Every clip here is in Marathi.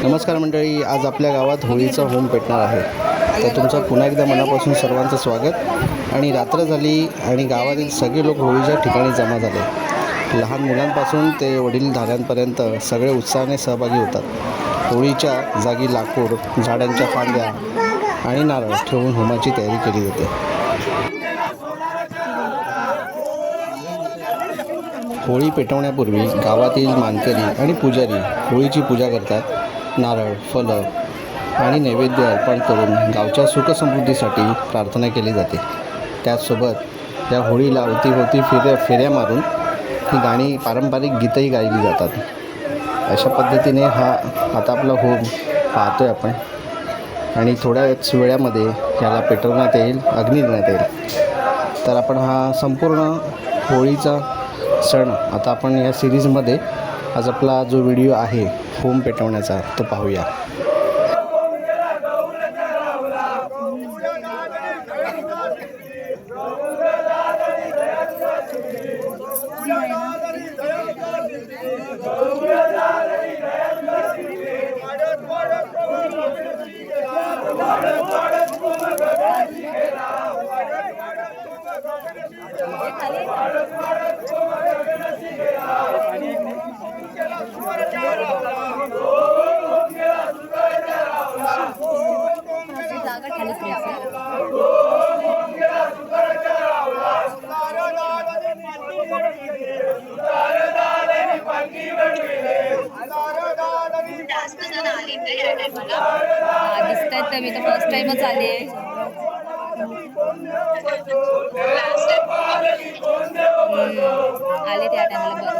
नमस्कार मंडळी, आज आपल्या गावात होळीचा होम पेटणार आहे. तर तुमचं पुन्हा एकदा मनापासून सर्वांचं स्वागत. आणि रात्र झाली आणि गावातील सगळे लोक होळीच्या ठिकाणी जमा झाले. लहान मुलांपासून ते वडीलधाऱ्यांपर्यंत सगळे उत्साहाने सहभागी होतात. होळीच्या जागी लाकूड, झाडांच्या फांद्या आणि नारळ ठेवून होमाची तयारी केली जाते. होळी पेटवण्यापूर्वी गावातील मानकरी आणि पुजारी होळीची पूजा करतात. नारळ, फलं आणि नैवेद्य अर्पण करून गावच्या सुखसमृद्धीसाठी प्रार्थना केली जाते. त्याचसोबत या होळीला अवतीभोवती फेऱ्या मारून ही गाणी, पारंपरिक गीतही गायली जातात. अशा पद्धतीने हा आता आपला होम पाहतोय आपण. आणि थोड्याच वेळामध्ये याला पेटवण्यात येईल, अग्नी देण्यात येईल. तर आपण हा संपूर्ण होळीचा सण आता आपण या सिरीजमध्ये आज आपला जो व्हिडिओ आहे होम पेटवण्याचा तो पाहूया. दिसतायत तर मी तर फर्स्ट टाइमच आले. आले त्या टायमाला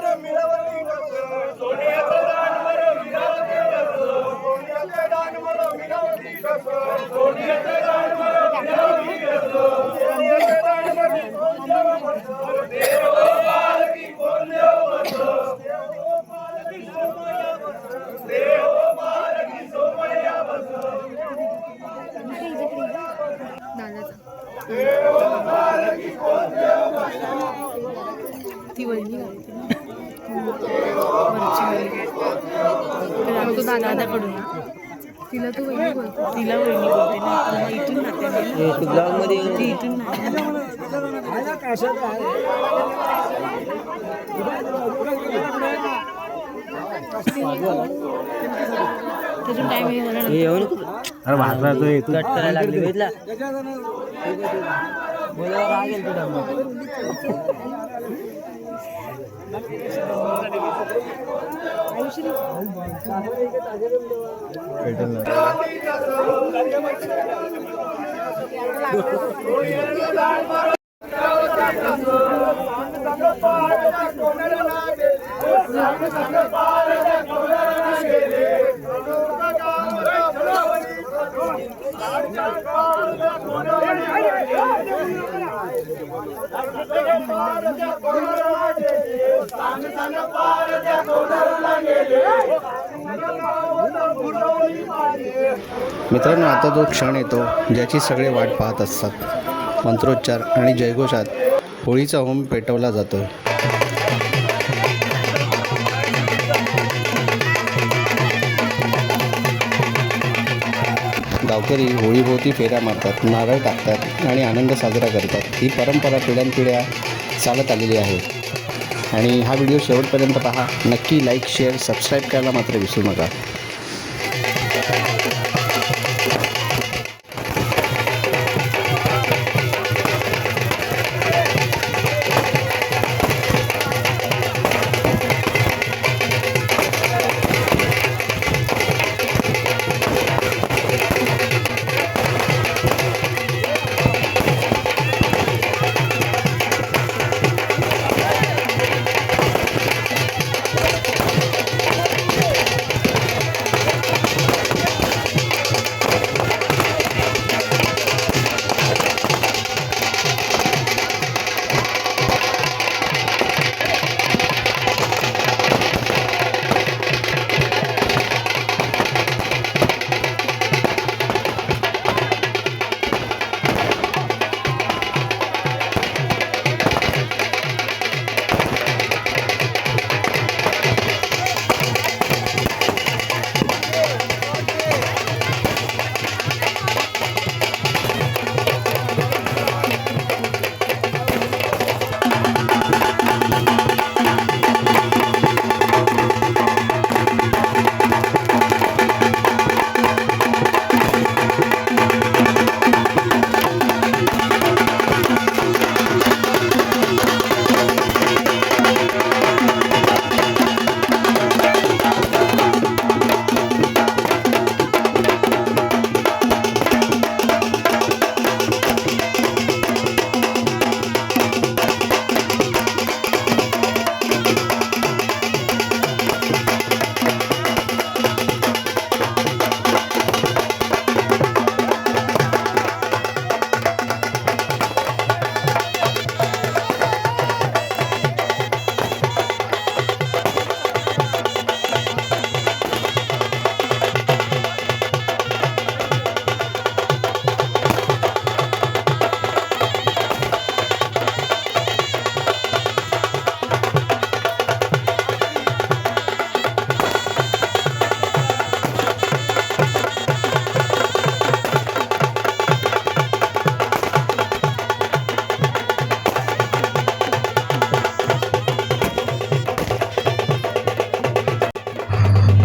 ती वहिनी तो दादाकडून तिला तू वहिनी बोलतो, तिला वहिनी बोलते ना, इथून नाते ब्लॉगमध्ये इथून त्यातून टाइम येऊन अरे भाजला तो कट करायला लागले भेटला बोलायला लागेल तुला मित्रांनो, आता जो क्षण येतो ज्याची सगळे वाट पाहत असतात. मंत्रोच्चार आणि जयघोषात होळीचा होम पेटवला जातो. गावकरी होळीभोवती फेऱ्या मारतात, नारळ टाकतात आणि आनंद साजरा करतात. ही परंपरा पिढ्यानपिढ्या चालत आलेली आहे. आणि हा व्हिडिओ शेवटपर्यंत पहा. नक्की लाईक, शेअर, सबस्क्राईब करायला मात्र विसरू नका.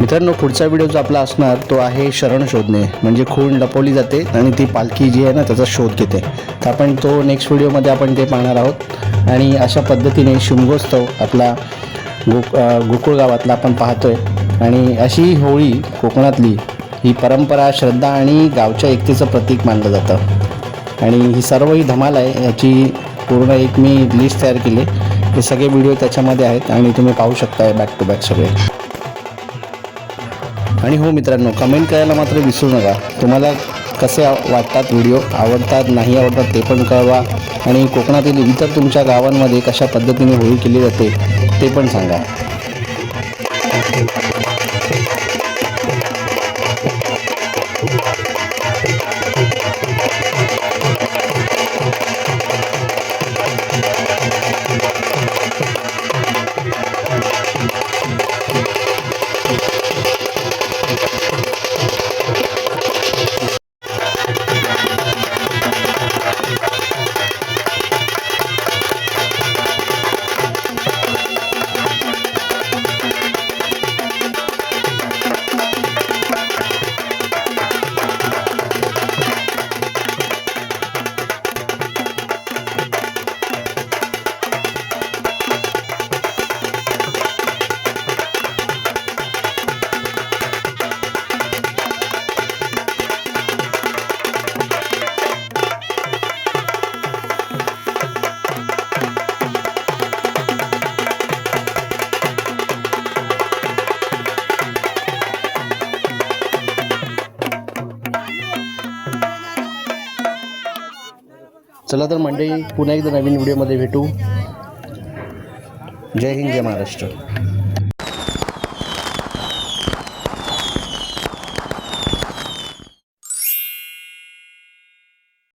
मित्रांनो, पुढचा व्हिडिओ जो आपला असणार तो आहे शरण शोधणे, म्हणजे खूण लपवली जाते आणि ती पालखी जी आहे ना त्याचा शोध घेते. तर आपण तो नेक्स्ट व्हिडिओमध्ये आपण ते पाहणार आहोत. आणि अशा पद्धतीने शिमगोत्सव आपला गोकुळ गावातला आपण पाहतोय. आणि अशी होळी कोकणातली ही परंपरा, श्रद्धा आणि गावच्या एकतेचं प्रतीक मानलं जातं. आणि ही सर्व ही धमाल आहे, याची पूर्ण एक मी लिस्ट तयार केली. हे सगळे व्हिडिओ त्याच्यामध्ये आहेत आणि तुम्ही पाहू शकताय बॅक टू बॅक सगळे. आणि हो मित्रांनो, कमेंट करायला मात्र विसरू नका. तुम्हाला कसे वाटतात व्हिडिओ, आवडतात नाही आवडतात ते पण कळवा. आणि कोकणातील इतर तुमच्या गावांमध्ये कशा पद्धतीने होळी केली जाते ते पण सांगा. चला तर मंडळी, पुन्हा एकदा नवीन व्हिडिओमध्ये भेटू. जय हिंद, जय महाराष्ट्र.